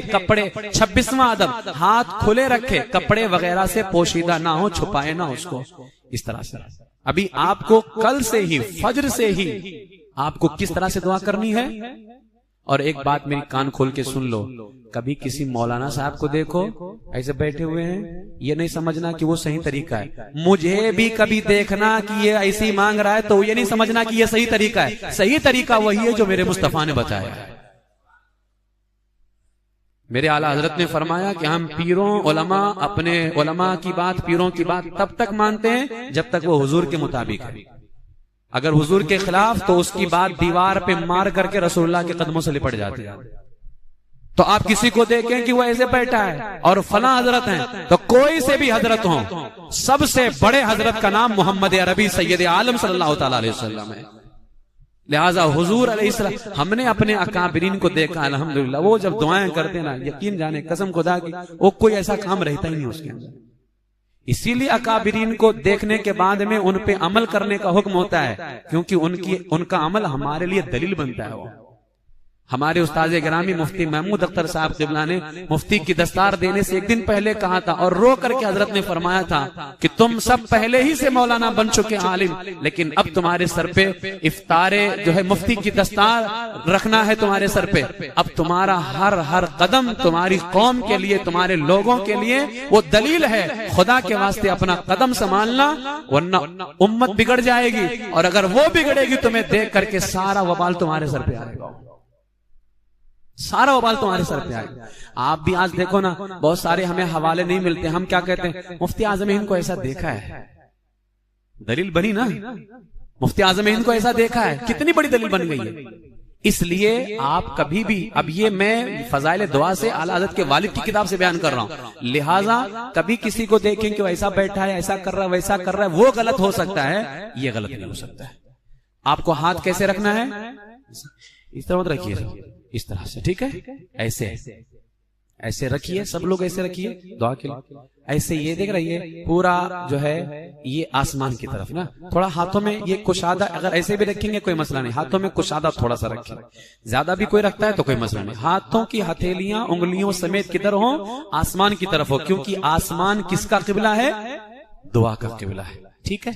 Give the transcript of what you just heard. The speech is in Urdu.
کپڑے 26واں ادب ہاتھ کھلے رکھے، کپڑے وغیرہ سے پوشیدہ نہ ہو، چھپائے نہ اس کو. اس طرح سے ابھی آپ کو کل سے ہی فجر سے ہی آپ کو کس طرح سے دعا کرنی ہے. اور ایک بات میری کان کھول کے سن لو، کبھی کسی مولانا صاحب کو دیکھو ایسے بیٹھے ہوئے ہیں، یہ نہیں سمجھنا کہ وہ صحیح طریقہ ہے. مجھے بھی کبھی دیکھنا کہ یہ ایسی مانگ رہا ہے تو یہ نہیں سمجھنا کہ یہ صحیح طریقہ ہے. صحیح طریقہ وہی ہے جو میرے مصطفیٰ نے بتایا ہے. میرے اعلیٰ حضرت نے فرمایا کہ ہم پیروں علماء اپنے علماء کی بات پیروں کی بات تب تک مانتے ہیں جب تک وہ حضور کے مطابق ہے. اگر حضور کے خلاف تو اس کی بات دیوار پہ مار کر کے رسول اللہ کے قدموں سے لپٹ جاتی ہے. تو آپ کسی کو دیکھیں کہ وہ ایسے بیٹھا ہے اور فلاں حضرت ہیں، تو کوئی سے بھی حضرت ہوں، سب سے بڑے حضرت کا نام محمد عربی سید عالم صلی اللہ تعالی علیہ وسلم ہے. لہذا حضور علیہ السلام ہم نے اپنے اکابرین کو دیکھا الحمدللہ، وہ جب دعائیں کرتے نا یقین جانے قسم خدا کی وہ کوئی ایسا کام رہتا ہی نہیں اس کے اندر. اسی لیے اکابرین کو دیکھنے کے بعد میں ان پہ عمل کرنے کا حکم ہوتا ہے، کیونکہ ان کا عمل ہمارے لیے دلیل بنتا ہے. وہ ہمارے استاد گرامی مفتی محمود اختر صاحب قبلہ نے مفتی کی دستار دینے سے ایک دن پہلے کہا تھا اور رو کر کے حضرت نے فرمایا تھا کہ تم سب پہلے ہی سے مولانا بن چکے عالم، لیکن اب تمہارے سر پہ افطار جو ہے مفتی کی دستار رکھنا ہے تمہارے سر پہ. اب تمہارا ہر قدم تمہاری قوم کے لیے تمہارے لوگوں کے لیے وہ دلیل ہے. خدا کے واسطے اپنا قدم سنبھالنا ورنہ امت بگڑ جائے گی، اور اگر وہ بگڑے گی تمہیں دیکھ کر کے سارا وبال تمہارے سر پہ آئے گا، سارا وبال تمہارے سر پہ آئے گا. آپ بھی آج دیکھو نا بہت سارے ہمیں حوالے نہیں ملتے، ہم کیا کہتے ہیں مفتی اعظم ہند کو ایسا دیکھا ہے. دلیل بنی نا، مفتی اعظم ہند کو ایسا دیکھا ہے، کتنی بڑی دلیل بن گئی ہے. اس لیے آپ کبھی بھی، اب یہ میں فضائل دعا سے اعلیٰ حضرت کے والد کی کتاب سے بیان کر رہا ہوں، لہٰذا کبھی کسی کو دیکھیں کہ وہ ایسا بیٹھا ہے، ایسا کر رہا ہے، ویسا کر رہا ہے، وہ غلط ہو سکتا ہے، یہ غلط نہیں ہو سکتا ہے. آپ کو ہاتھ کیسے رکھنا ہے؟ اس طرح مت رکھیے، اس طرح سے، ٹھیک ہے، ایسے رکھیے، سب لوگ ایسے رکھیے دعا کے لیے. ایسے یہ دیکھ رہیے پورا جو ہے یہ آسمان کی طرف نا، تھوڑا ہاتھوں میں یہ کشادہ، اگر ایسے بھی رکھیں گے کوئی مسئلہ نہیں، ہاتھوں میں کشادہ تھوڑا سا رکھیں، زیادہ بھی کوئی رکھتا ہے تو کوئی مسئلہ نہیں. ہاتھوں کی ہتھیلیاں انگلیوں سمیت کدھر ہوں؟ آسمان کی طرف ہو، کیونکہ آسمان کس کا قبلہ ہے؟ دعا کا قبلہ ہے. ٹھیک ہے.